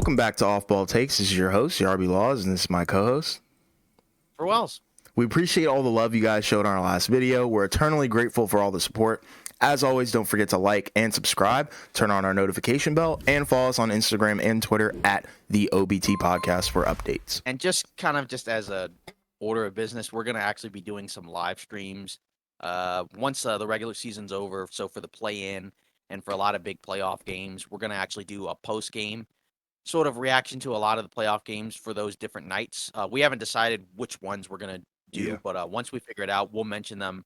Welcome back to Off Ball Takes. This is your host, Yarby Laws, and this is my co-host. For Wells. We appreciate all the love you guys showed on our last video. We're eternally grateful for all the support. As always, don't forget to like and subscribe, turn on our notification bell, and follow us on Instagram and Twitter at the OBT Podcast for updates. And just as a order of business, we're going to actually be doing some live streams once the regular season's over. So for the play-in and for a lot of big playoff games, we're going to actually do a post-game sort of reaction to a lot of the playoff games for those different nights. We haven't decided which ones we're going to do, but once we figure it out, we'll mention them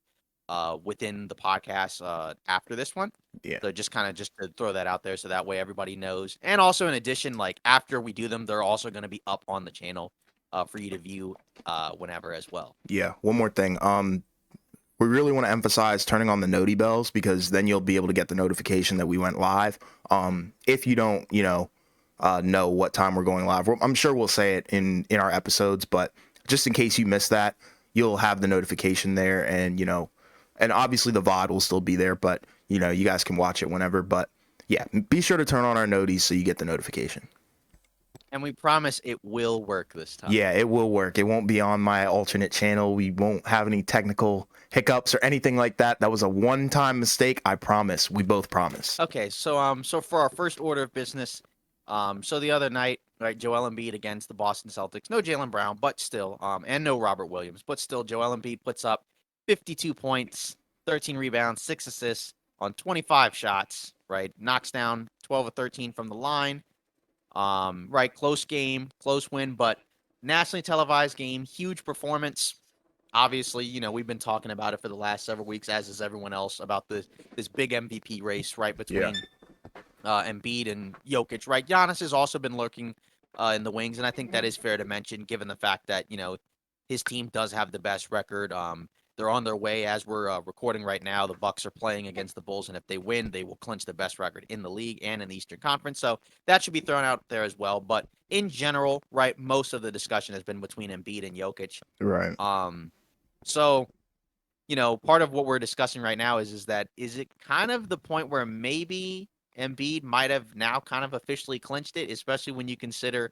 within the podcast after this one. Yeah. So just to throw that out there so that way everybody knows. And also in addition, like after we do them, they're also going to be up on the channel for you to view whenever as well. Yeah. One more thing. We really want to emphasize turning on the noti bells because then you'll be able to get the notification that we went live. If you don't, know what time we're going live, I'm sure we'll say it in our episodes, but just in case you missed that, you'll have the notification there, and and obviously the VOD will still be there, but you guys can watch it whenever. But yeah, be sure to turn on our noties so you get the notification. And we promise it will work this time. Yeah, it will work. It won't be on my alternate channel. We won't have any technical hiccups or anything like that. That was a one-time mistake. I promise. We both promise. Okay, so for our first order of business, so the other night, right, Joel Embiid against the Boston Celtics. No Jaylen Brown, but still, and no Robert Williams, but still, Joel Embiid puts up 52 points, 13 rebounds, 6 assists on 25 shots, right? Knocks down 12 of 13 from the line. Right, close game, close win, but nationally televised game, huge performance. Obviously, we've been talking about it for the last several weeks, as is everyone else, about this big MVP race, right, between Embiid and Jokic, right? Giannis has also been lurking in the wings, and I think that is fair to mention, given the fact that, his team does have the best record. They're on their way as we're recording right now. The Bucks are playing against the Bulls, and if they win, they will clinch the best record in the league and in the Eastern Conference. So that should be thrown out there as well. But in general, right, most of the discussion has been between Embiid and Jokic. Right. So, part of what we're discussing right now is it kind of the point where maybe Embiid might have now kind of officially clinched it, especially when you consider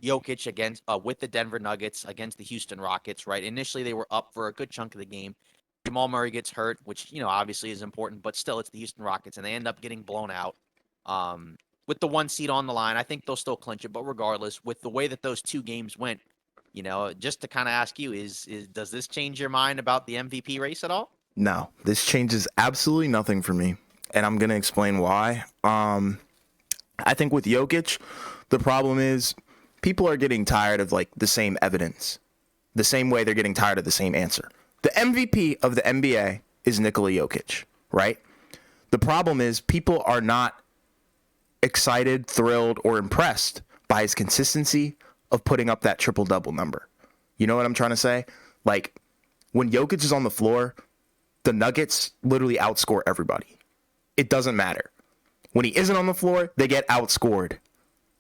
Jokic against with the Denver Nuggets against the Houston Rockets, right? Initially, they were up for a good chunk of the game. Jamal Murray gets hurt, which, obviously is important, but still it's the Houston Rockets, and they end up getting blown out. With the 1 seed on the line, I think they'll still clinch it, but regardless, with the way that those two games went, just to kind of ask you, does this change your mind about the MVP race at all? No, this changes absolutely nothing for me, and I'm going to explain why. I think with Jokic, the problem is people are getting tired of the same evidence, the same way they're getting tired of the same answer. The MVP of the NBA is Nikola Jokic, right? The problem is people are not excited, thrilled, or impressed by his consistency of putting up that triple-double number. You know what I'm trying to say? When Jokic is on the floor, the Nuggets literally outscore everybody. It doesn't matter. When he isn't on the floor, they get outscored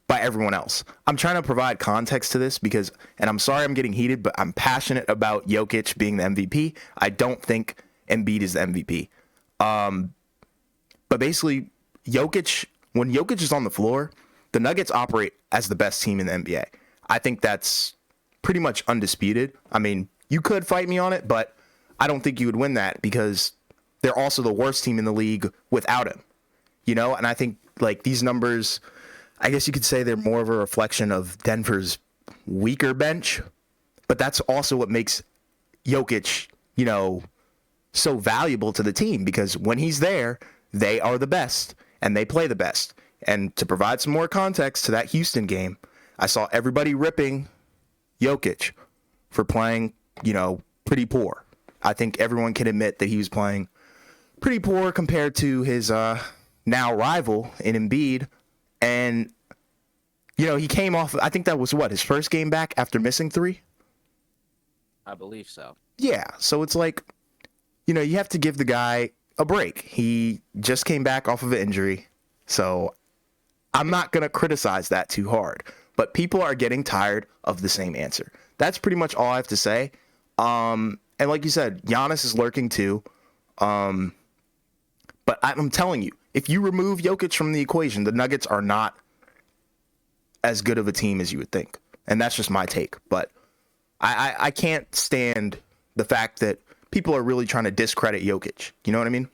by everyone else. I'm trying to provide context to this because, and I'm sorry I'm getting heated, but I'm passionate about Jokic being the MVP. I don't think Embiid is the MVP. But basically, when Jokic is on the floor, the Nuggets operate as the best team in the NBA. I think that's pretty much undisputed. I mean, you could fight me on it, but I don't think you would win that because they're also the worst team in the league without him. And I think these numbers, I guess you could say they're more of a reflection of Denver's weaker bench, but that's also what makes Jokic, so valuable to the team because when he's there, they are the best and they play the best. And to provide some more context to that Houston game, I saw everybody ripping Jokic for playing, pretty poor. I think everyone can admit that he was playing pretty poor compared to his now rival in Embiid. And, he came off, I think that was his first game back after missing 3? I believe so. Yeah. So it's you have to give the guy a break. He just came back off of an injury. So I'm not going to criticize that too hard. But people are getting tired of the same answer. That's pretty much all I have to say. And like you said, Giannis is lurking too. But I'm telling you, if you remove Jokic from the equation, the Nuggets are not as good of a team as you would think. And that's just my take. But I can't stand the fact that people are really trying to discredit Jokic. You know what I mean?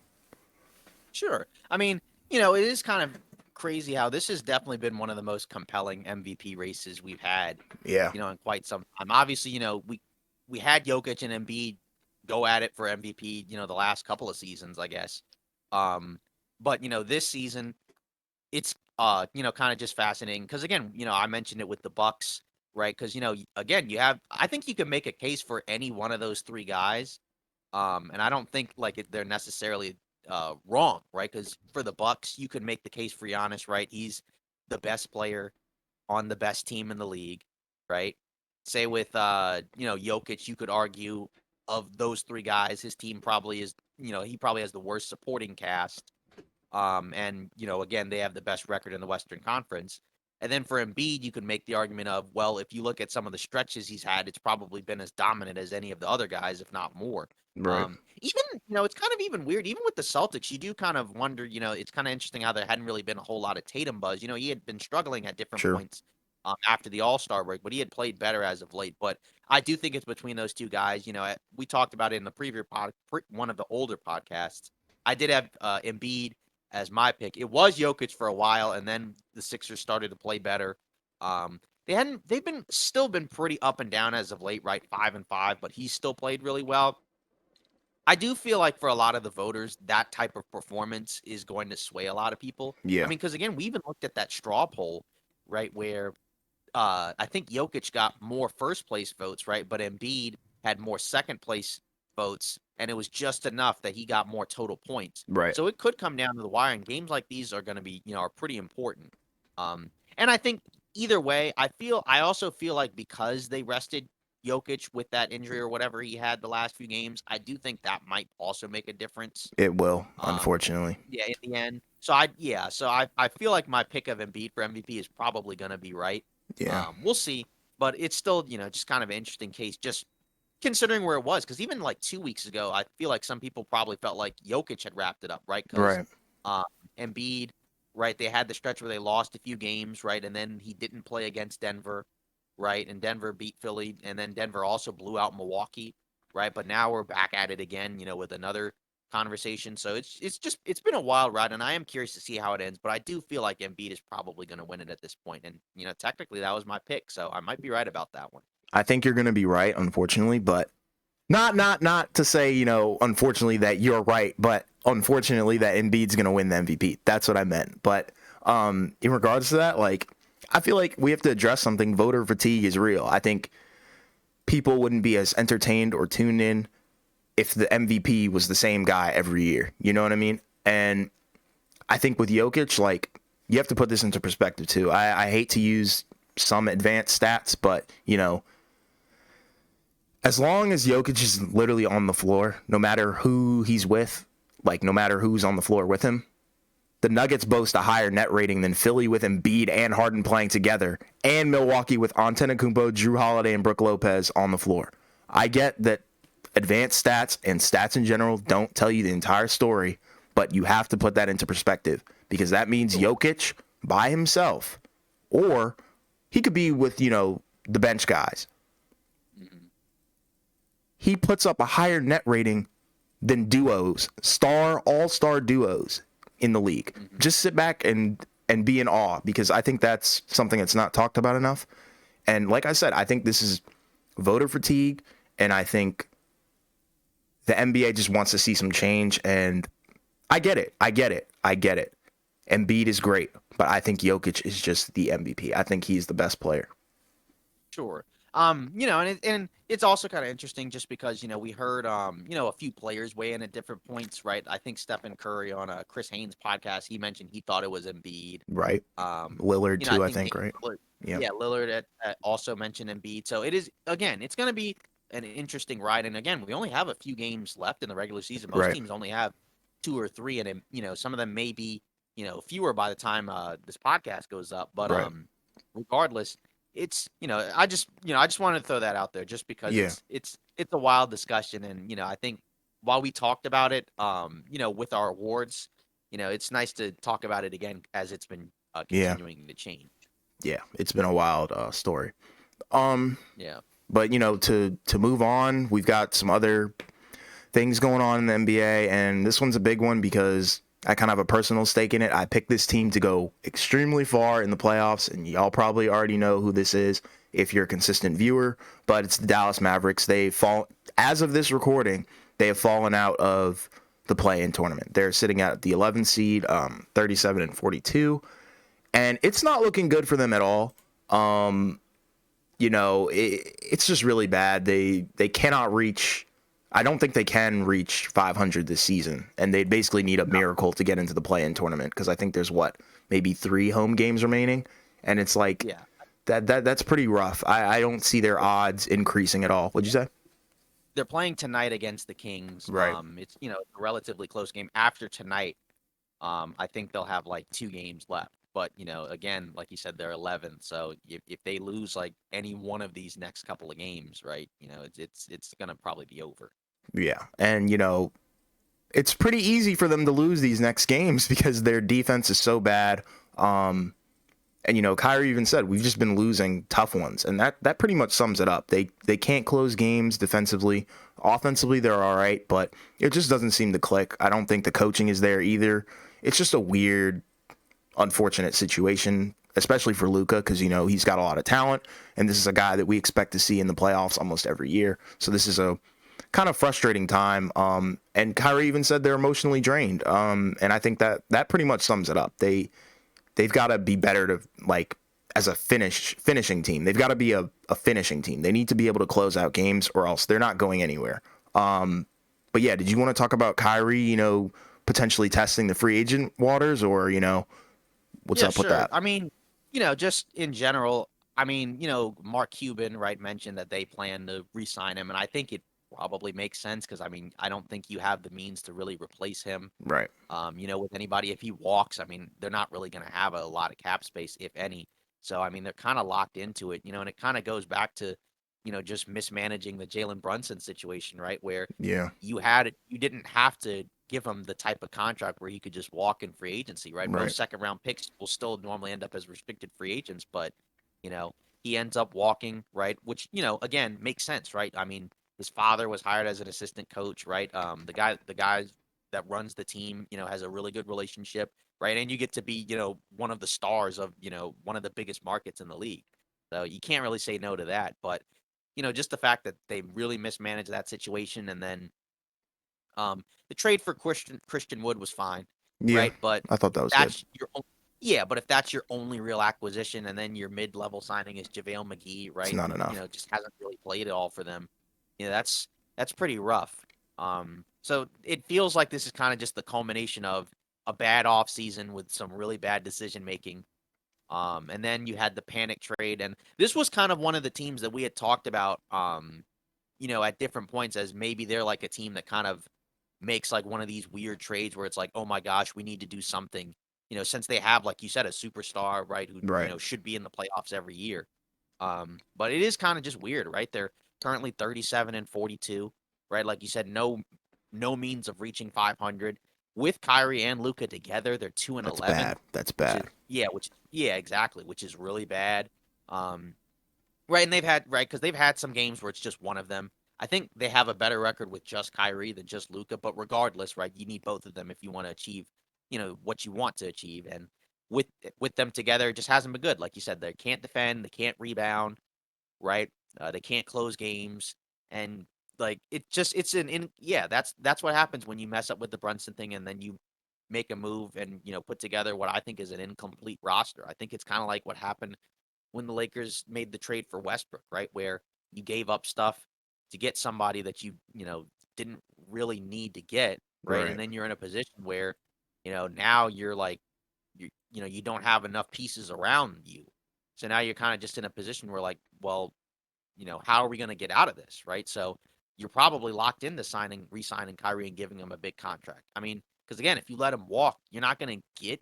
Sure. I mean, it is kind of crazy how this has definitely been one of the most compelling MVP races we've had, Yeah. in quite some time. Obviously, we had Jokic and Embiid go at it for MVP, the last couple of seasons, I guess. But this season, it's kind of just fascinating because again, I mentioned it with the Bucks, right? Because again, I think you can make a case for any one of those three guys. And I don't think they're necessarily wrong, right? Because for the Bucks, you could make the case for Giannis, right? He's the best player on the best team in the league, right? Say with Jokic, you could argue of those three guys, his team probably is, he probably has the worst supporting cast. And again, they have the best record in the Western Conference. And then for Embiid, you could make the argument of, well, if you look at some of the stretches he's had, it's probably been as dominant as any of the other guys, if not more. Right. Even, it's kind of even weird. Even with the Celtics, you do kind of wonder, it's kind of interesting how there hadn't really been a whole lot of Tatum buzz. He had been struggling at different Sure. points after the All-Star break, but he had played better as of late. But I do think it's between those two guys. We talked about it in the previous one of the older podcasts. I did have Embiid as my pick. It was Jokic for a while, and then the Sixers started to play better. They've still been pretty up and down as of late, right? 5-5, but he's still played really well. I do feel like for a lot of the voters, that type of performance is going to sway a lot of people. I Yeah. mean, because again, we even looked at that straw poll, right, where I think Jokic got more first place votes, right, but Embiid had more second place votes, and it was just enough that he got more total points. Right. So it could come down to the wire, and games like these are going to be, are pretty important. And I think either way, I also feel like because they rested Jokic with that injury or whatever he had the last few games, I do think that might also make a difference. It will, Um, unfortunately. yeah, in the end. So I feel like my pick of Embiid for MVP is probably going to be right. Yeah. We'll see, but it's still, just kind of an interesting case, just considering where it was. Because even like 2 weeks ago, I feel like some people probably felt like Jokic had wrapped it up, right? Because Right. uh, Embiid, right? They had the stretch where they lost a few games, right? And then he didn't play against Denver, right? And Denver beat Philly, and then Denver also blew out Milwaukee, right? But now we're back at it again, with another conversation. So it's been a wild ride, and I am curious to see how it ends. But I do feel like Embiid is probably going to win it at this point, and technically that was my pick, so I might be right about that one. I think you're going to be right, unfortunately, but not to say, unfortunately that you're right, but unfortunately that Embiid's going to win the MVP. That's what I meant. But in regards to that, I feel like we have to address something. Voter fatigue is real. I think people wouldn't be as entertained or tuned in if the MVP was the same guy every year. You know what I mean? And I think with Jokic, you have to put this into perspective too. I hate to use some advanced stats, but, as long as Jokic is literally on the floor, no matter who he's with, no matter who's on the floor with him, the Nuggets boast a higher net rating than Philly with Embiid and Harden playing together, and Milwaukee with Antetokounmpo, Drew Holiday, and Brook Lopez on the floor. I get that advanced stats and stats in general don't tell you the entire story, but you have to put that into perspective because that means Jokic by himself, or he could be with, the bench guys. He puts up a higher net rating than duos, all-star duos in the league. Just sit back and be in awe because I think that's something that's not talked about enough. And like I said, I think this is voter fatigue, and I think the NBA just wants to see some change, and I get it. Embiid is great, but I think Jokic is just the MVP. I think he's the best player. Sure. And it's also kind of interesting just because, we heard, a few players weigh in at different points, right? I think Stephen Curry on a Chris Haynes podcast, he mentioned he thought it was Embiid. Right. Lillard too, I think, right? Lillard, Yeah. yeah, Lillard also mentioned Embiid. So it's going to be an interesting ride. And again, we only have a few games left in the regular season. Most Right. teams only have 2 or 3, and some of them may be, fewer by the time this podcast goes up. But Right. regardless, it's I just wanted to throw that out there just because Yeah. it's a wild discussion, and I think while we talked about it with our awards, it's nice to talk about it again as it's been Yeah. continuing to change. Yeah, it's been a wild story. Um, Yeah. but to move on, we've got some other things going on in the NBA, and this one's a big one because I kind of have a personal stake in it. I picked this team to go extremely far in the playoffs, and y'all probably already know who this is if you're a consistent viewer, but it's the Dallas Mavericks. As of this recording, they have fallen out of the play-in tournament. They're sitting at the 11th seed, 37 and 42, and it's not looking good for them at all. Um, it's just really bad. They cannot reach. I don't think they can reach 500 this season, and they basically need a miracle to get into the play-in tournament because I think there's maybe 3 home games remaining, and it's like Yeah. that's pretty rough. I don't see their odds increasing at all. What'd you say? They're playing tonight against the Kings. Right. It's a relatively close game. After tonight, I think they'll have like 2 games left. But again, like you said, they're 11th. So if they lose like any one of these next couple of games, right? It's gonna probably be over. Yeah, and it's pretty easy for them to lose these next games because their defense is so bad. And Kyrie even said we've just been losing tough ones, and that pretty much sums it up. They can't close games defensively. Offensively, they're all right, but it just doesn't seem to click. I don't think the coaching is there either. It's just a weird, unfortunate situation, especially for Luka, because he's got a lot of talent, and this is a guy that we expect to see in the playoffs almost every year. So this is a kind of frustrating time. And Kyrie even said they're emotionally drained. And I think that pretty much sums it up. They've got to be better to as a finishing team. They've got to be a finishing team. They need to be able to close out games or else they're not going anywhere. But yeah, did you want to talk about Kyrie, potentially testing the free agent waters or, what's Yeah, up with sure. that? I mean, just in general, I mean, Mark Cuban, right, mentioned that they plan to re-sign him, and I think it probably makes sense because I mean, I don't think you have the means to really replace him. Right. With anybody. If he walks, I mean, they're not really going to have a lot of cap space, if any. So, I mean, they're kind of locked into it, and it kind of goes back to, just mismanaging the Jalen Brunson situation, right? Where Yeah. you didn't have to give him the type of contract where he could just walk in free agency, right? Right. Most second round picks will still normally end up as restricted free agents, but, you know, he ends up walking, right? Which, again, makes sense, right? I mean, his father was hired as an assistant coach, right? The guy that runs the team, has a really good relationship, right? And you get to be, one of the stars of, one of the biggest markets in the league. So you can't really say no to that. But, just the fact that they really mismanaged that situation, and then the trade for Christian Wood was fine, Yeah. right? But I thought that was good. that's your yeah, but if that's your only real acquisition, and then your mid-level signing is JaVale McGee, It's right, not who enough. just hasn't really played at all for them, that's pretty rough. So it feels like this is kind of just the culmination of a bad offseason with some really bad decision making. And then you had the panic trade, and this was kind of one of the teams that we had talked about, at different points as maybe they're like a team that kind of makes like one of these weird trades where it's like, oh my gosh, we need to do something. Since they have, like you said, a superstar, right, who Right. should be in the playoffs every year. But it is kind of just weird, right? They're currently 37 and 42, right? Like you said, no means of reaching 500 with Kyrie and Luca together. They're 2 and That's 11, bad. That's which is bad. yeah, exactly, which is really bad. Right, and they've had some games where it's just one of them. I think they have a better record with just Kyrie than just Luca, but regardless, right, you need both of them if you want to achieve, what you want to achieve. And with with them together, it just hasn't been good. Like you said, they can't defend, they can't rebound, right? They can't close games, and like it's an in yeah, that's what happens when you mess up with the Brunson thing, and then you make a move and put together what I think is an incomplete roster. I think it's kind of like what happened when the Lakers made the trade for Westbrook, right? Where you gave up stuff to get somebody that you didn't really need to get, right? And Right. then you're in a position where, now you're like, you don't have enough pieces around you. So now you're kind of just in a position where like, well, how are we going to get out of this, right? So you're probably locked into re-signing Kyrie and giving him a big contract. I mean, because again, if you let him walk, you're not going to get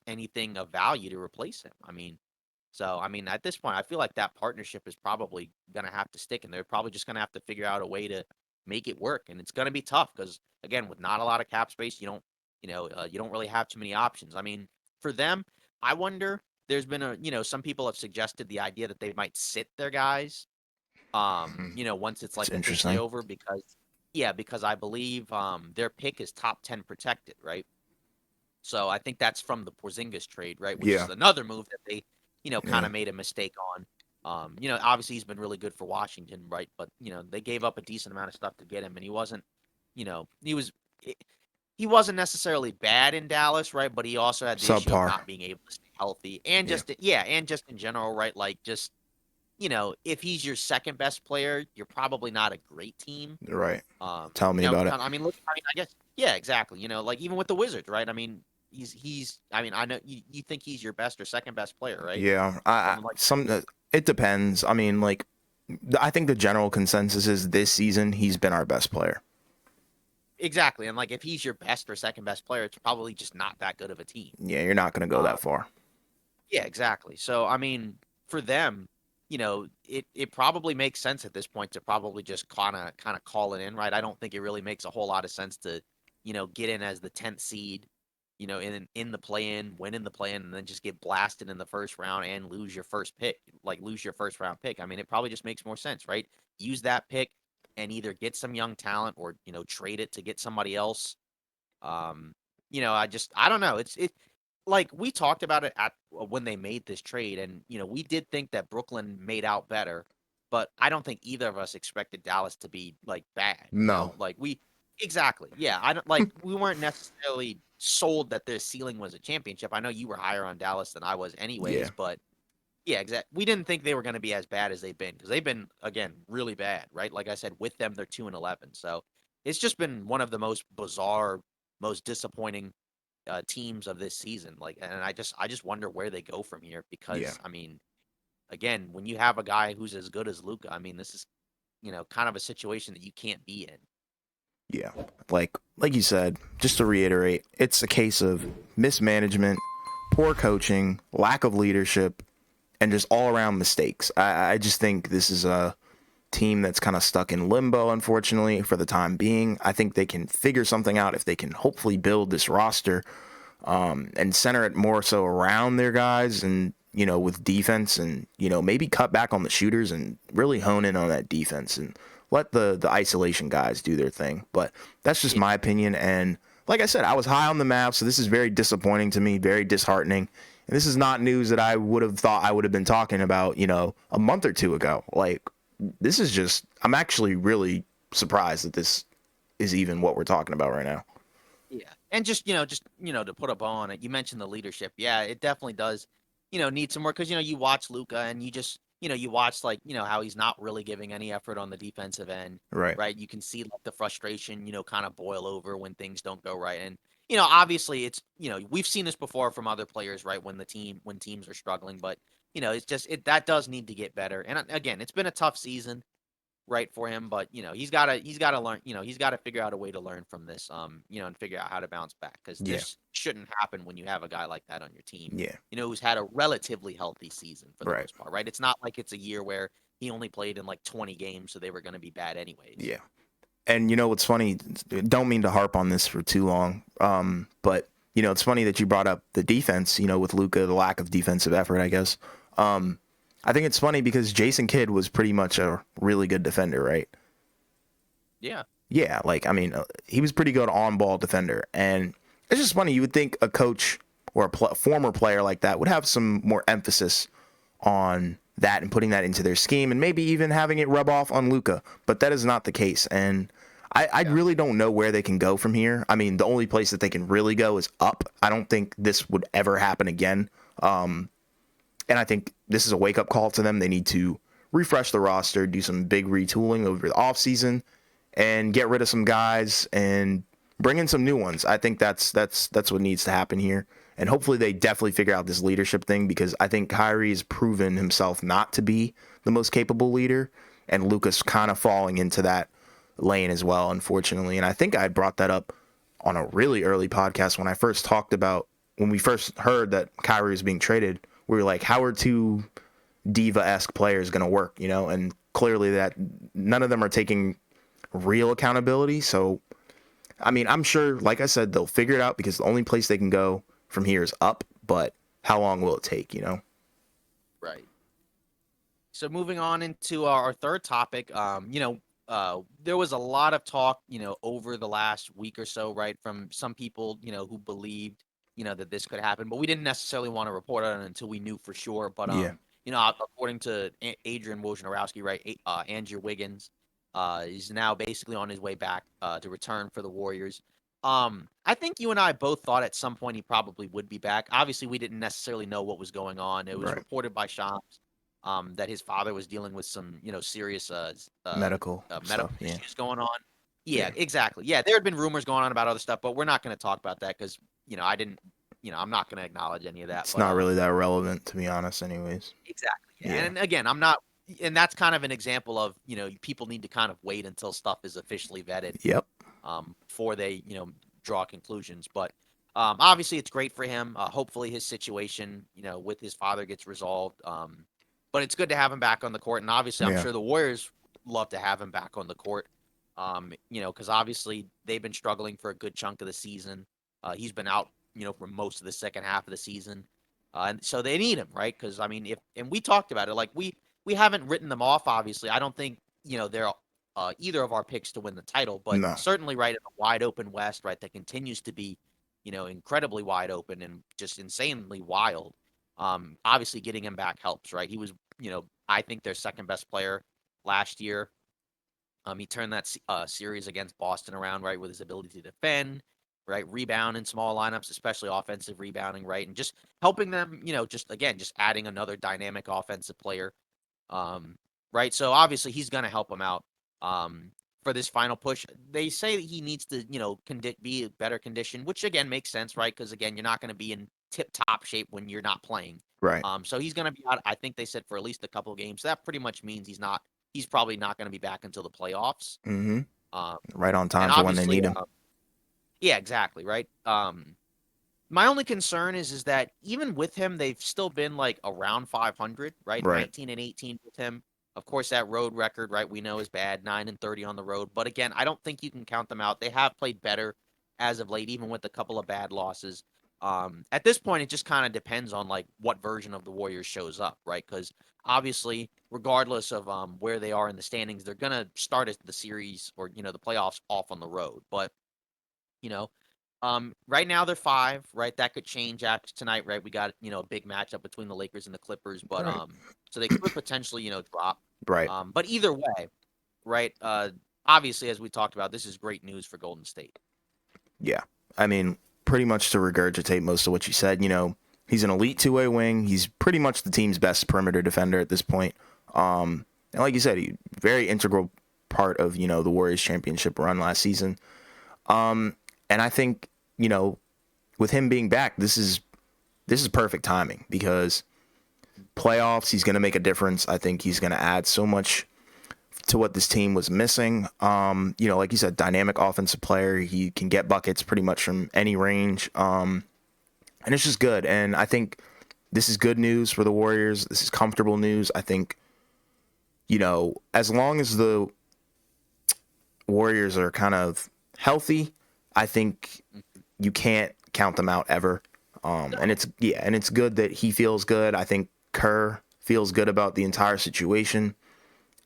anything of value to replace him. I mean, at this point, I feel like that partnership is probably going to have to stick, and they're probably just going to have to figure out a way to make it work. And it's going to be tough because, again, with not a lot of cap space, you don't really have too many options. I mean, for them, I wonder. there's been some people have suggested the idea that they might sit their guys, once it's It's like officially interesting. over because I believe their pick is top 10 protected, right? So I think that's from the Porzingis trade, right? Which Yeah. is another move that they, kind Yeah. of made a mistake on. Obviously he's been really good for Washington, right? But they gave up a decent amount of stuff to get him, and he wasn't, you know, he wasn't necessarily bad in Dallas, right? But he also had the issue of Subpar. not being able to stay healthy, and Yeah. and just in general, right? Like just if he's your second best player, you're probably not a great team. Right. Tell me about it. I mean, look, I mean, I guess, yeah, exactly. Like even with the Wizards, right? I mean, I mean, I know you think he's your best or second best player, right? Yeah. I Something like that. some it depends. I mean, like I think the general consensus is this season he's been our best player. Exactly. And like if he's your best or second best player, it's probably just not that good of a team. Yeah, you're not going to go Uh, that far. yeah, exactly. So I mean, for them, it probably makes sense at this point to probably just kind of call it in, right? I don't think it really makes a whole lot of sense to, get in as the 10th seed, in the play-in, win in the play-in, and then just get blasted in the first round and lose your first pick, like lose your first round pick. I mean, it probably just makes more sense, right? Use that pick and either get some young talent or, trade it to get somebody else. Um, I don't know. It's like we talked about it at when they made this trade, and we did think that Brooklyn made out better, but I don't think either of us expected Dallas to be like bad. No. Like we exactly, yeah. I don't like we weren't necessarily sold that their ceiling was a championship. I know you were higher on Dallas than I was, Yeah. anyways, but yeah, exactly. We didn't think they were going to be as bad as they've been because they've been again really bad, right? Like I said, with them they're 2-11, so it's just been one of the most bizarre, most disappointing teams of this season. Like, and I just wonder where they go from here Yeah. because I mean, again, when you have a guy who's as good as Luca, I mean, this is kind of a situation that you can't be in. Yeah. Like you said, just to reiterate, it's a case of mismanagement, poor coaching, lack of leadership, and just all around mistakes. I just think this is a team that's kind of stuck in limbo, unfortunately, for the time being. I think they can figure something out if they can hopefully build this roster and center it more so around their guys and, with defense and, maybe cut back on the shooters and really hone in on that defense and let the isolation guys do their thing. But that's just Yeah, my opinion. And like I said, I was high on the Mavs, so this is very disappointing to me, very disheartening. And this is not news that I would have thought I would have been talking about, a month or two ago. Like, this is just, I'm actually really surprised that this is even what we're talking about right now. yeah, and just to put a bow on it, you mentioned the leadership. Yeah, it definitely does. Need some work because you watch Luca and you just you watch like how he's not really giving any effort on the defensive end, Right. right? You can see like the frustration kind of boil over when things don't go right, and obviously it's we've seen this before from other players, right? When teams are struggling, but it's just that does need to get better. And again, it's been a tough season, right, for him, but he's got to learn, he's got to figure out a way to learn from this, and figure out how to bounce back because Yeah. this shouldn't happen when you have a guy like that on your team, Yeah. who's had a relatively healthy season for the Right. most part, right? It's not like it's a year where he only played in like 20 games, so they were going to be bad anyways. Yeah. And what's funny, don't mean to harp on this for too long, but it's funny that you brought up the defense, with Luka, the lack of defensive effort, I guess. I think it's funny because Jason Kidd was pretty much a really good defender, right? Yeah. Yeah, like, I mean, he was pretty good on-ball defender. And it's just funny, you would think a coach or a former player like that would have some more emphasis on that and putting that into their scheme and maybe even having it rub off on Luka. But that is not the case. And I really don't know where they can go from here. I mean, the only place that they can really go is up. I don't think this would ever happen again. And I think this is a wake-up call to them. They need to refresh the roster, do some big retooling over the offseason, and get rid of some guys and bring in some new ones. I think that's what needs to happen here. And hopefully they definitely figure out this leadership thing because I think Kyrie has proven himself not to be the most capable leader, and Luka's kind of falling into that lane as well, unfortunately. And I think I brought that up on a really early podcast when I first talked about when we first heard that Kyrie was being traded. We were like, how are two diva-esque players going to work, And clearly that none of them are taking real accountability. So, I mean, I'm sure, like I said, they'll figure it out because the only place they can go from here is up. But how long will it take, you know? Right. So moving on into our third topic, there was a lot of talk, over the last week or so, right, from some people, who believed, that this could happen, but we didn't necessarily want to report on it until we knew for sure. But Yeah, according to Adrian Wojnarowski, right, Andrew Wiggins, is now basically on his way back to return for the Warriors. I think you and I both thought at some point he probably would be back. Obviously, we didn't necessarily know what was going on. It was right. reported by Shams that his father was dealing with some, serious Medical medical stuff, yeah. issues going on. Yeah, Yeah. exactly. Yeah, there had been rumors going on about other stuff, but we're not going to talk about that because I didn't, I'm not going to acknowledge any of that. It's But not really that relevant, to be honest, anyways. exactly. Yeah. Yeah. And again, I'm not, and that's kind of an example of people need to kind of wait until stuff is officially vetted Yep. before they draw conclusions. But obviously, it's great for him. Hopefully, his situation with his father gets resolved. But it's good to have him back on the court, and obviously, I'm Yeah. sure the Warriors love to have him back on the court. Because obviously they've been struggling for a good chunk of the season. He's been out, for most of the second half of the season, and so they need him, right? Because I mean, if and we talked about it, like we haven't written them off. Obviously, I don't think they're either of our picks to win the title, but No. certainly right in a wide open West, right, that continues to be, incredibly wide open and just insanely wild. Obviously getting him back helps, right? He was, I think their second best player last year. He turned that series against Boston around, right, with his ability to defend, right, rebound in small lineups, especially offensive rebounding, right, and just helping them, just again, just adding another dynamic offensive player, um, right. So obviously he's going to help him out for this final push. They say that he needs to, be in better condition, which again makes sense, right? Because again, you're not going to be in tip top shape when you're not playing. Right. So he's going to be out. I think they said for at least a couple of games. So that pretty much means he's not. He's probably not going to be back until the playoffs. Mm-hmm. Um, Right on and time for when they obviously, need him. yeah, exactly, right. My only concern is that even with him, they've still been like around 500, right? Right. 19 and 18 with him. Of course, that road record, right? We know is bad, 9 and 30 on the road. But again, I don't think you can count them out. They have played better as of late, even with a couple of bad losses. At this point, it just kind of depends on like what version of the Warriors shows up, right? Because obviously, regardless of where they are in the standings, they're gonna start the series or the playoffs off on the road. But you know, right now they're 5, right? That could change after tonight, right? We got, a big matchup between the Lakers and the Clippers, but Right. so they could potentially, drop. Right. But either way, right? Obviously, as we talked about, this is great news for Golden State. Yeah. I mean, pretty much to regurgitate most of what you said, he's an elite two-way wing. He's pretty much the team's best perimeter defender at this point. And like you said, he very integral part of, the Warriors championship run last season. And I think, with him being back, this is perfect timing because playoffs, he's going to make a difference. I think he's going to add so much to what this team was missing. Like you said, dynamic offensive player. He can get buckets pretty much from any range. And it's just good. And I think this is good news for the Warriors. This is comfortable news. I think, as long as the Warriors are kind of healthy, I think you can't count them out ever. And it's good that he feels good. I think Kerr feels good about the entire situation.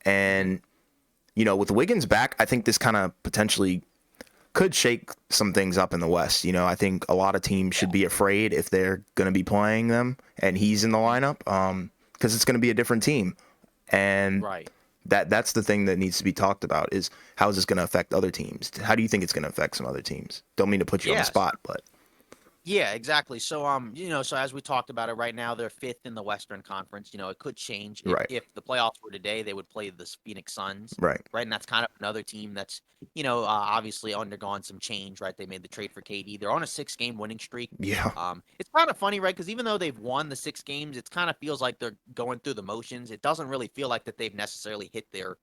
And, with Wiggins back, I think this kind of potentially could shake some things up in the West. I think a lot of teams should be afraid if they're going to be playing them and he's in the lineup because it's going to be a different team. And Right. that's the thing that needs to be talked about is how is this going to affect other teams? How do you think it's going to affect some other teams? Don't mean to put you on the Yes. spot, but Yeah, exactly. So, so as we talked about it right now, they're 5th in the Western Conference. It could change if, right, if the playoffs were today, they would play the Phoenix Suns, right, right? And that's kind of another team that's, obviously undergone some change, right? They made the trade for KD. They're on a 6-game winning streak. yeah, It's kind of funny, right? Because even though they've won the 6 games, it kind of feels like they're going through the motions. It doesn't really feel like that they've necessarily hit their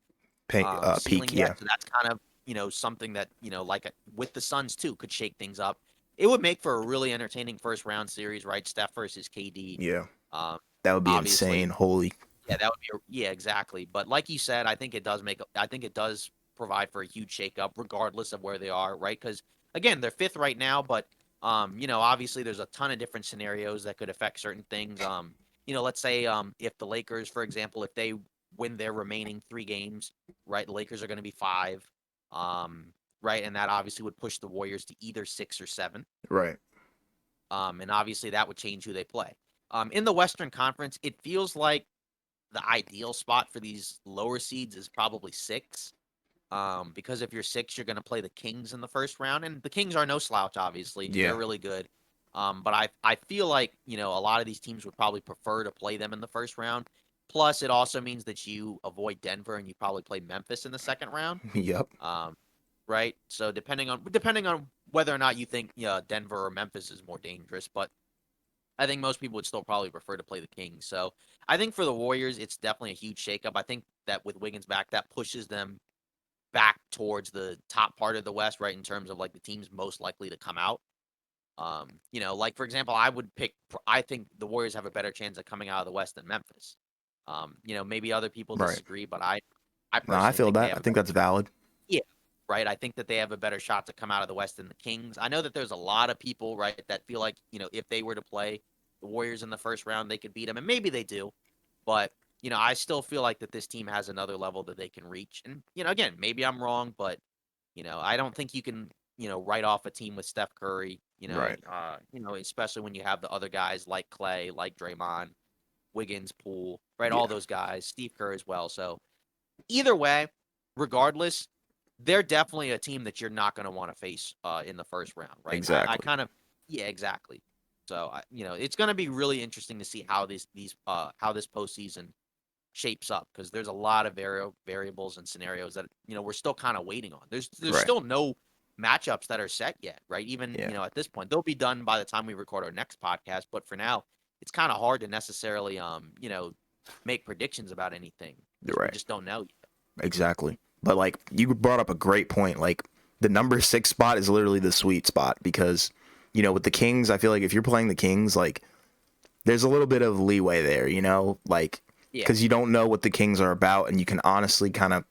ceiling peak, yeah, yet. So that's kind of, something that, like with the Suns too, could shake things up. It would make for a really entertaining first round series, right? Steph versus KD. yeah. Um, That would be obviously, insane. Holy, yeah, that would be yeah, exactly. But like you said, I think it does provide for a huge shakeup, regardless of where they are, right? Because again, they're 5th right now, but Obviously there's a ton of different scenarios that could affect certain things. Let's say if the Lakers, for example, if they win their remaining 3 games, right, the Lakers are going to be 5, um, right, and that obviously would push the Warriors to either 6 or 7. Right. And obviously that would change who they play. In the Western Conference, it feels like the ideal spot for these lower seeds is probably 6. Because if you're 6, you're going to play the Kings in the first round, and the Kings are no slouch. Obviously, they're Yeah. really good. But I feel like a lot of these teams would probably prefer to play them in the first round. Plus, it also means that you avoid Denver and you probably play Memphis in the second round. Yep. Um, right. So depending on whether or not you think Denver or Memphis is more dangerous, but I think most people would still probably prefer to play the Kings. So I think for the Warriors, it's definitely a huge shakeup. I think that with Wiggins back, that pushes them back towards the top part of the West, right, in terms of like the teams most likely to come out. Like for example, I think the Warriors have a better chance of coming out of the West than Memphis. Maybe other people Right. disagree, but I No, I personally feel think they that. have I a think better that's valid. yeah, right. I think that they have a better shot to come out of the West than the Kings. I know that there's a lot of people, right, that feel like, if they were to play the Warriors in the first round, they could beat them, and maybe they do. But, I still feel like that this team has another level that they can reach. And, again, maybe I'm wrong, but, I don't think you can, write off a team with Steph Curry, Right. especially when you have the other guys like Clay, like Draymond, Wiggins, Poole, right? All Yeah. those guys, Steve Kerr as well. So either way, regardless, they're definitely a team that you're not going to want to face in the first round, right? I Exactly. kind of, yeah, exactly. So it's going to be really interesting to see how how this postseason shapes up because there's a lot of variables and scenarios that we're still kind of waiting on. There's Right. still no matchups that are set yet, right? Even Yeah. at this point, they'll be done by the time we record our next podcast. But for now, it's kind of hard to necessarily make predictions about anything You're because we right. just don't know yet. Exactly. But like you brought up a great point. Like the number 6 spot is literally the sweet spot because with the Kings, I feel like if you're playing the Kings, like there's a little bit of leeway there, like Yeah, because you don't know what the Kings are about, and you can honestly kind of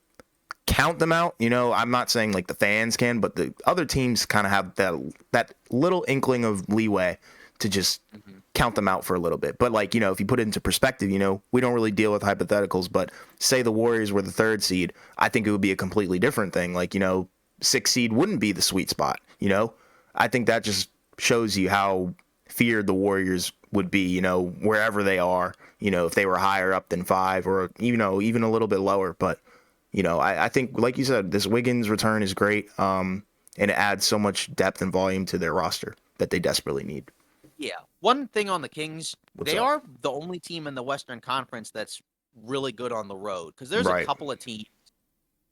count them out. I'm not saying like the fans can, but the other teams kind of have that little inkling of leeway to just hmm count them out for a little bit. But like, if you put it into perspective, we don't really deal with hypotheticals, but say the Warriors were the 3rd seed, I think it would be a completely different thing. Like, 6th seed wouldn't be the sweet spot. I think that just shows you how feared the Warriors would be, wherever they are, if they were higher up than 5 or, even a little bit lower. But, I think, like you said, this Wiggins return is great. And it adds so much depth and volume to their roster that they desperately need. yeah. One thing on the Kings, What's they up? are the only team in the Western Conference that's really good on the road because there's a Right. couple of teams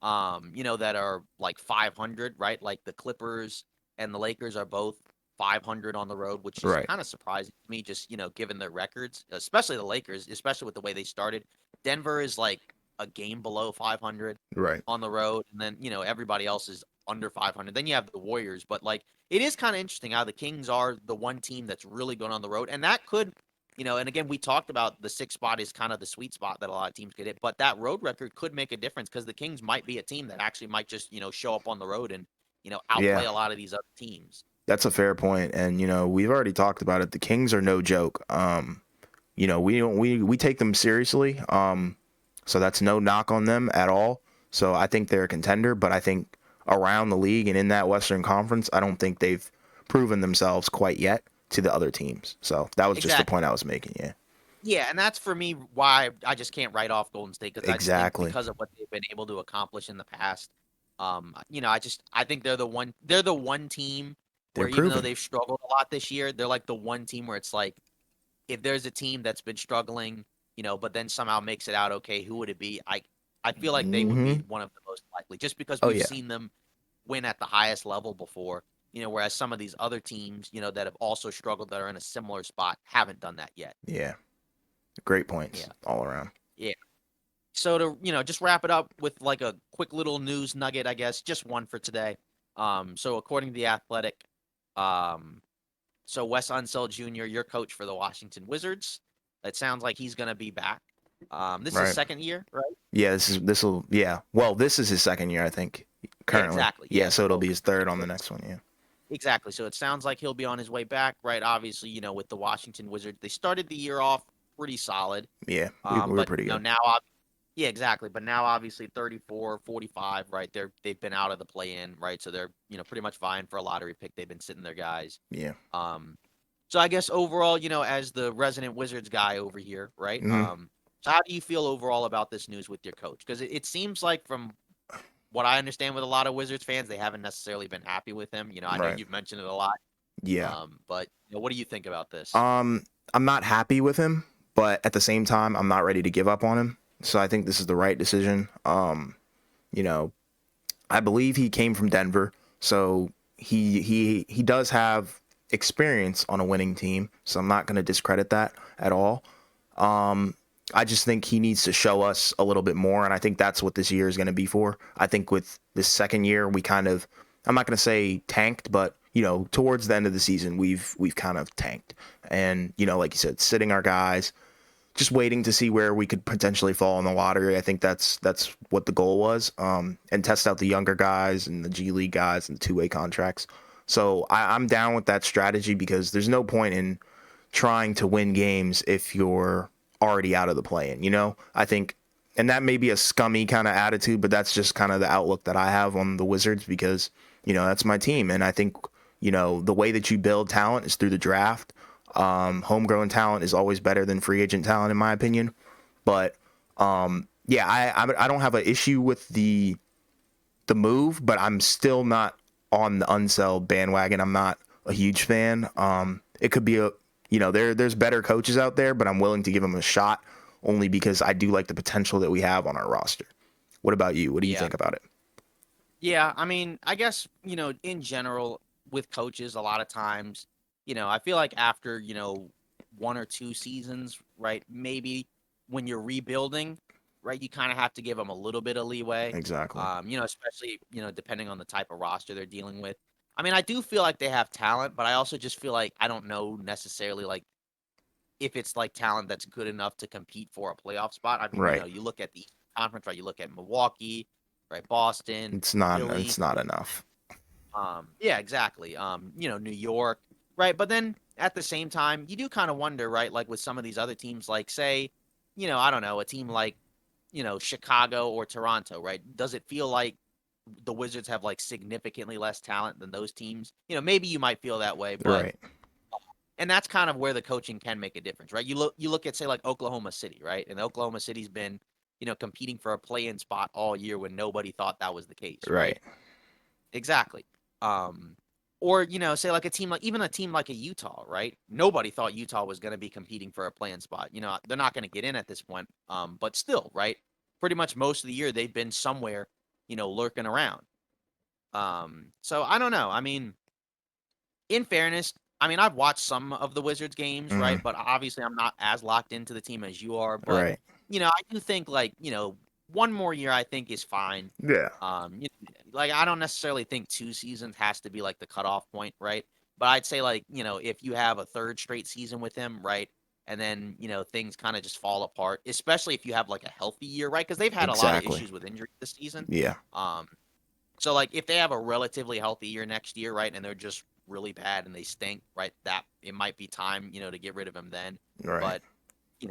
that are like 500, right? Like the Clippers and the Lakers are both 500 on the road, which is Right. kind of surprising to me, just, given their records, especially the Lakers, especially with the way they started. Denver is like a game below 500 Right. on the road, and then, everybody else is under 500. Then you have the Warriors, but like it is kind of interesting how the Kings are the one team that's really going on the road, and that could and again, we talked about the 6th spot is kind of the sweet spot that a lot of teams could hit, but that road record could make a difference because the Kings might be a team that actually might just, show up on the road and, outplay Yeah. a lot of these other teams. That's a fair point. And, we've already talked about it. The Kings are no joke. We take them seriously. So that's no knock on them at all. So I think they're a contender, but I think around the league and in that Western Conference, I don't think they've proven themselves quite yet to the other teams. So that was just the Exactly. point I was making. Yeah. Yeah, and that's for me why I just can't write off Golden State because I just think Exactly. because of what they've been able to accomplish in the past, I think they're the one team They're where even though proven. they've struggled a lot this year, they're like the one team where it's like if there's a team that's been struggling, but then somehow makes it out okay, who would it be? I feel like they would Hmm. be one of the most likely, just because Oh, we've yeah. seen them win at the highest level before. Whereas some of these other teams, that have also struggled that are in a similar spot haven't done that yet. Yeah. Great points Yeah, all around. yeah. So to just wrap it up with like a quick little news nugget, I guess, just one for today. So according to the Athletic, um, so Wes Unseld Jr., your coach for the Washington Wizards, it sounds like he's going to be back. This is his Right. second year, right? Yeah. Yeah. Well, this is his second year, I think, Yeah, currently. exactly. Yeah. Yeah. So it'll So, be his third on so the next one. Yeah. exactly. So it sounds like he'll be on his way back, right? Obviously, with the Washington Wizards, they started the year off pretty solid. Yeah, we were But pretty good. now, yeah, exactly. But now, obviously, 34, 45, right? They've been out of the play-in, right? So they're pretty much vying for a lottery pick. They've been sitting their guys. Yeah. Um, so I guess overall, as the resident Wizards guy over here, right? Hmm. So how do you feel overall about this news with your coach? Because it seems like from what I understand with a lot of Wizards fans, they haven't necessarily been happy with him. I know Right. you've mentioned it a lot. Yeah. But what do you think about this? I'm not happy with him, but at the same time, I'm not ready to give up on him. So I think this is the right decision. You know, I believe he came from Denver, so he does have experience on a winning team. So I'm not going to discredit that at all. I just think he needs to show us a little bit more, and I think that's what this year is going to be for. I think with this second year, we kind of, I'm not going to say tanked, but towards the end of the season, we've kind of tanked, and like you said, sitting our guys, just waiting to see where we could potentially fall in the lottery. I think that's what the goal was, and test out the younger guys and the G League guys and the two-way contracts. So I'm down with that strategy because there's no point in trying to win games if you're already out of the play-in. I think, and that may be a scummy kind of attitude, but that's just kind of the outlook that I have on the Wizards because, that's my team. And I think, the way that you build talent is through the draft. Homegrown talent is always better than free agent talent, in my opinion. But, yeah, I don't have an issue with the move, but I'm still not on the unsell bandwagon. I'm not a huge fan. It could be there's better coaches out there, but I'm willing to give them a shot only because I do like the potential that we have on our roster. What about you? What do you Yeah. think about it? Yeah, I mean, I guess, in general with coaches, a lot of times, I feel like after, one or two seasons, right? Maybe when you're rebuilding, right, you kind of have to give them a little bit of leeway. Exactly. Especially, depending on the type of roster they're dealing with. I mean, I do feel like they have talent, but I also just feel like I don't know necessarily like if it's like talent that's good enough to compete for a playoff spot. I mean, Right. you look at the conference, right? You look at Milwaukee, right? Boston, It's not. Philly. It's not enough. Yeah, exactly. New York, right? But then at the same time, you do kind of wonder, right? Like with some of these other teams, like say, I don't know, a team like, Chicago or Toronto, right? Does it feel like the Wizards have like significantly less talent than those teams? Maybe you might feel that way, but Right. and that's kind of where the coaching can make a difference, right? You look at say like Oklahoma City, right? And Oklahoma City's been, competing for a play-in spot all year when nobody thought that was the case, right? Right. Exactly. Um, or say like a team like even a team like a Utah, right? Nobody thought Utah was going to be competing for a play-in spot. They're not going to get in at this point. But still, right? Pretty much most of the year they've been somewhere, lurking around. So I don't know. I mean, in fairness, I mean, I've watched some of the Wizards games, Hmm. right? But obviously, I'm not as locked into the team as you are. But Right. I do think like one more year I think is fine. Yeah. Like I don't necessarily think 2 seasons has to be like the cutoff point, right? But I'd say like if you have a third straight season with him, right? And then things kind of just fall apart, especially if you have like a healthy year, right? Because they've had a lot of Exactly. issues with injury this season. Yeah. Um, so like if they have a relatively healthy year next year, right, and they're just really bad and they stink, right, that it might be time, to get rid of him then. Right. But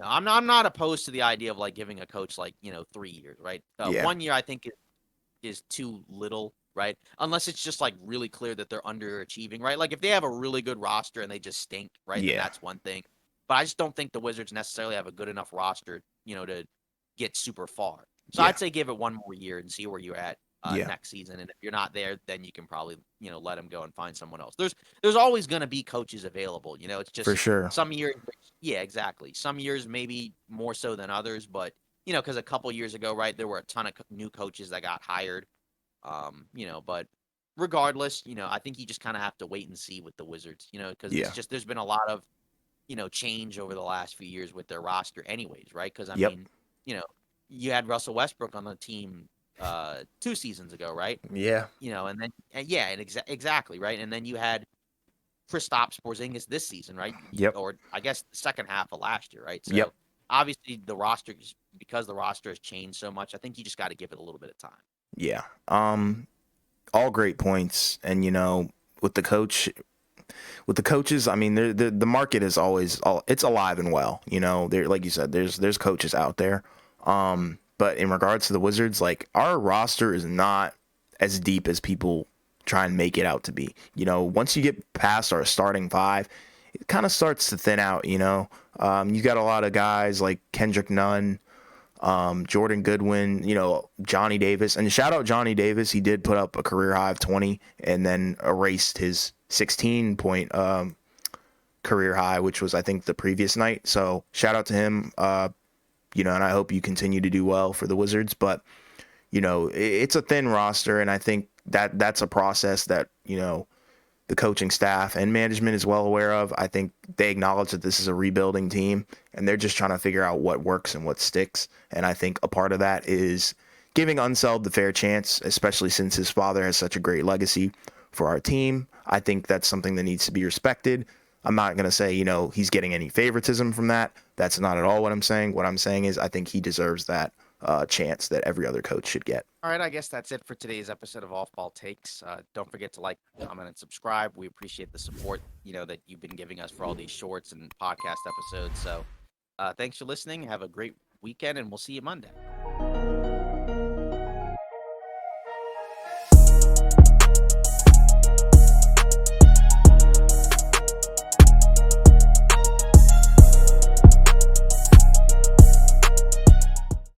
I'm not opposed to the idea of like giving a coach like 3 years, right? Yeah. 1 year I think is too little, right? Unless it's just like really clear that they're underachieving, right? Like if they have a really good roster and they just stink, right, then Yeah. that's one thing. But I just don't think the Wizards necessarily have a good enough roster, to get super far. So Yeah. I'd say give it one more year and see where you're at Yeah. next season. And if you're not there, then you can probably let him go and find someone else. There's always going to be coaches available. It's For just sure. some years, yeah, exactly. Some years maybe more so than others, but because a couple years ago, right, there were a ton of new coaches that got hired. But regardless, I think you just kind of have to wait and see with the Wizards, because it's Yeah. just there's been a lot of change over the last few years with their roster, anyways, right? Because I Yep. mean, you know, you had Russell Westbrook on the team 2 seasons ago, right? Yeah. And then yeah, and exactly right, and then you had Kristaps Porzingis this season, right? Yep. Or I guess the second half of last year, right? Yep. So obviously the roster, because the roster has changed so much, I think you just got to give it a little bit of time. Yeah. All great points, and with the coaches, I mean, the market is always it's alive and well. You know, there, like you said, there's coaches out there. But in regards to the Wizards, like, our roster is not as deep as people try and make it out to be. You know, once you get past our starting five, it kind of starts to thin out. You know, you got a lot of guys like Kendrick Nunn, Jordan Goodwin, you know, Johnny Davis, and shout out Johnny Davis. He did put up a career high of 20 and then erased his 16-point career high, which was, I think, the previous night. So shout out to him. You know, and I hope you continue to do well for the Wizards. But, you know, it's a thin roster, and I think that's a process that, you know, the coaching staff and management is well aware of. I think they acknowledge that this is a rebuilding team, and they're just trying to figure out what works and what sticks. And I think a part of that is giving Unseld the fair chance, especially since his father has such a great legacy for our team. I think that's something that needs to be respected. I'm not going to say, you know, he's getting any favoritism from that. That's not at all what I'm saying. What I'm saying is I think he deserves that chance that every other coach should get. All right, I guess that's it for today's episode of Off Ball Takes. Don't forget to like, comment, and subscribe. We appreciate the support, you know, that you've been giving us for all these shorts and podcast episodes. So thanks for listening. Have a great weekend, and we'll see you Monday.